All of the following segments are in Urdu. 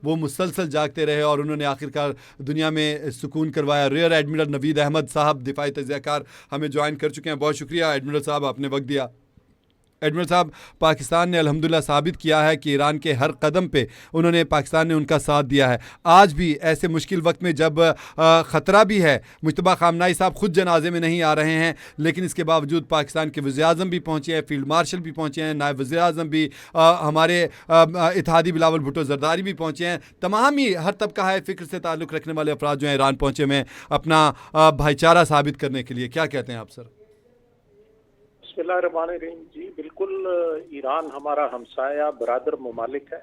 وہ مسلسل جاگتے رہے اور انہوں نے آخرکار دنیا میں سکون کروایا. ریئر ایڈمرل نوید احمد صاحب دفاعی تجزیہ کار ہمیں جوائن کر چکے ہیں. بہت شکریہ ایڈمرل صاحب, آپ نے وقت دیا. ایڈمرل صاحب, پاکستان نے الحمدللہ ثابت کیا ہے کہ ایران کے ہر قدم پہ پاکستان نے ان کا ساتھ دیا ہے. آج بھی ایسے مشکل وقت میں جب خطرہ بھی ہے, مجتبیٰ خامنائی صاحب خود جنازے میں نہیں آ رہے ہیں, لیکن اس کے باوجود پاکستان کے وزیر اعظم بھی پہنچے ہیں, فیلڈ مارشل بھی پہنچے ہیں, نائب وزیر اعظم بھی, ہمارے اتحادی بلاول بھٹو زرداری بھی پہنچے ہیں. تمام ہی ہر طبقہ ہے فکر سے تعلق رکھنے والے افراد جو ہیں ایران پہنچے ہوئے ہیں اپنا بھائی چارہ ثابت کرنے کے لیے. کیا کہتے ہیں آپ سر؟ بسم اللہ الرحمن الرحیم. جی بالکل, ایران ہمارا ہمسایہ برادر ممالک ہے,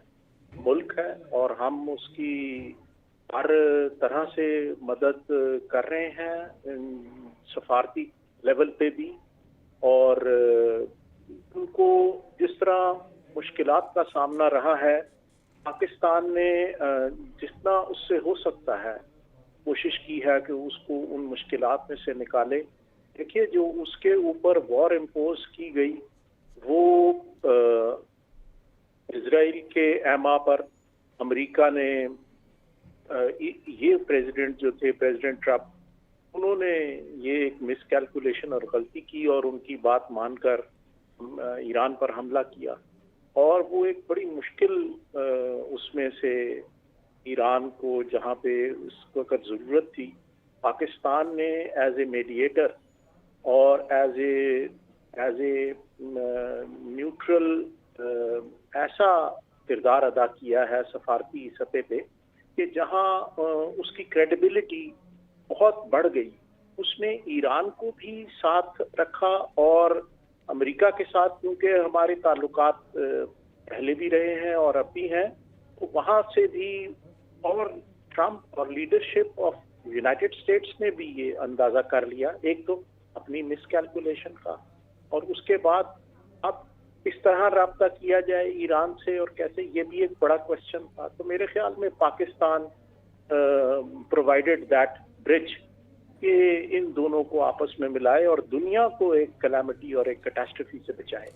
ملک ہے, اور ہم اس کی ہر طرح سے مدد کر رہے ہیں سفارتی لیول پہ بھی, اور ان کو جس طرح مشکلات کا سامنا رہا ہے پاکستان نے جتنا اس سے ہو سکتا ہے کوشش کی ہے کہ اس کو ان مشکلات میں سے نکالے. دیکھیے, جو اس کے اوپر وار امپوز کی گئی وہ اسرائیل کے ایما پر امریکہ نے, یہ پریزیڈنٹ جو تھے پریزیڈنٹ ٹرمپ, انہوں نے یہ ایک مس کیلکولیشن اور غلطی کی اور ان کی بات مان کر ایران پر حملہ کیا, اور وہ ایک بڑی مشکل اس میں سے ایران کو جہاں پہ اس وقت ضرورت تھی پاکستان نے ایز اے میڈیٹر اور ایز اے نیوٹرل ایسا کردار ادا کیا ہے سفارتی سطح پہ کہ جہاں اس کی کریڈیبلٹی بہت بڑھ گئی. اس نے ایران کو بھی ساتھ رکھا اور امریکہ کے ساتھ, کیونکہ ہمارے تعلقات پہلے بھی رہے ہیں اور اب بھی ہیں, تو وہاں سے بھی, اور ٹرمپ اور لیڈرشپ آف یونائٹڈ اسٹیٹس نے بھی یہ اندازہ کر لیا ایک تو اپنی مس کیلکولیشن کا, اور اس کے بعد اب کس طرح رابطہ کیا جائے ایران سے اور کیسے, یہ بھی ایک بڑا کوشچن تھا. تو میرے خیال میں پاکستان پرووائڈڈ دیٹ برج کہ ان دونوں کو آپس میں ملائے اور دنیا کو ایک کلیمٹی اور ایک کیٹاسٹرفی سے بچائے.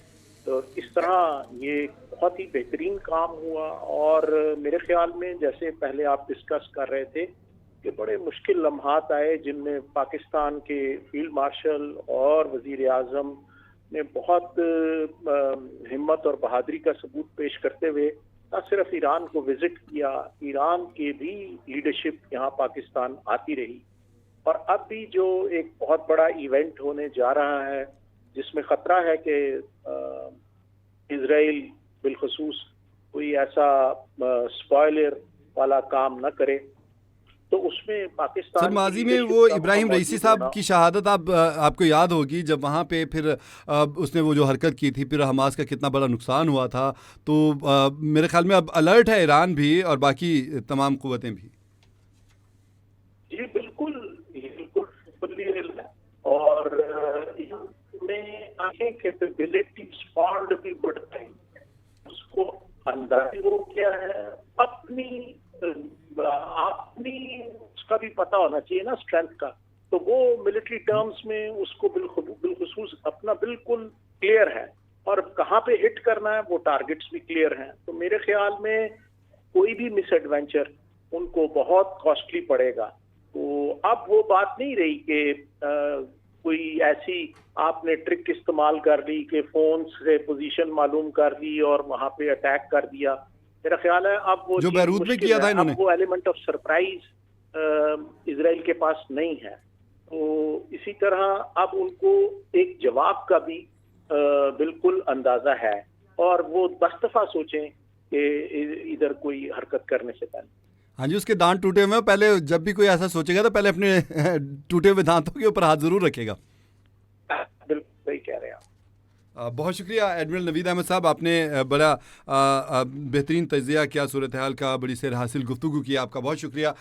تو اس طرح یہ بہت ہی بہترین کام ہوا, اور میرے خیال میں جیسے پہلے آپ ڈسکس کر رہے تھے کہ بڑے مشکل لمحات آئے جن میں پاکستان کے فیلڈ مارشل اور وزیر اعظم نے بہت ہمت اور بہادری کا ثبوت پیش کرتے ہوئے نہ صرف ایران کو وزٹ کیا, ایران کی بھی لیڈرشپ یہاں پاکستان آتی رہی. اور اب بھی جو ایک بہت بڑا ایونٹ ہونے جا رہا ہے جس میں خطرہ ہے کہ اسرائیل بالخصوص کوئی ایسا اسپوائلر والا کام نہ کرے, تو اس میں پاکستان سر ماضی میں وہ ابراہیم رئیسی صاحب کی شہادت آپ کو یاد ہوگی, جب وہاں پہ پھر اس نے وہ جو حرکت کی تھی, پھر حماس کا کتنا بڑا نقصان ہوا تھا. تو میرے خیال میں اب الرٹ ہے ایران بھی اور باقی تمام قوتیں بھی. جی بالکل, اور کیپیبلٹی اسپانڈ بھی بڑھتا ہے, اس کو اندازہ وہ کیا ہے اپنی اس کا بھی پتہ ہونا چاہیے نا اسٹرینتھ کا, تو وہ ملٹری ٹرمز میں اس کو بالخصوص اپنا بالکل کلیئر ہے, اور کہاں پہ ہٹ کرنا ہے وہ ٹارگٹس بھی کلیئر ہیں. تو میرے خیال میں کوئی بھی مس ایڈوینچر ان کو بہت کاسٹلی پڑے گا. تو اب وہ بات نہیں رہی کہ کوئی ایسی آپ نے ٹرک استعمال کر لی کہ فون سے پوزیشن معلوم کر لی اور وہاں پہ اٹیک کر دیا. میرا خیال ہے اب وہ جو بیروت میں کیا تھا انہوں نے, اب وہ ایلیمنٹ آف سرپرائز اسرائیل کے پاس نہیں ہے. تو اسی طرح اب ان کو ایک جواب کا بھی بالکل اندازہ ہے, اور وہ بس دفعہ سوچیں کہ ادھر کوئی حرکت کرنے سے پہلے. ہاں جی, اس کے دانت ٹوٹے ہوئے ہیں, پہلے جب بھی کوئی ایسا سوچے گا تو پہلے اپنے ٹوٹے ہوئے دانتوں کے اوپر ہاتھ ضرور رکھے گا. بالکل صحیح کہہ رہے ہیں آپ. بہت شکریہ ایڈمرل نوید احمد صاحب, آپ نے بڑا بہترین تجزیہ کیا صورتحال کا, بڑی سیر حاصل گفتگو کی, آپ کا بہت شکریہ.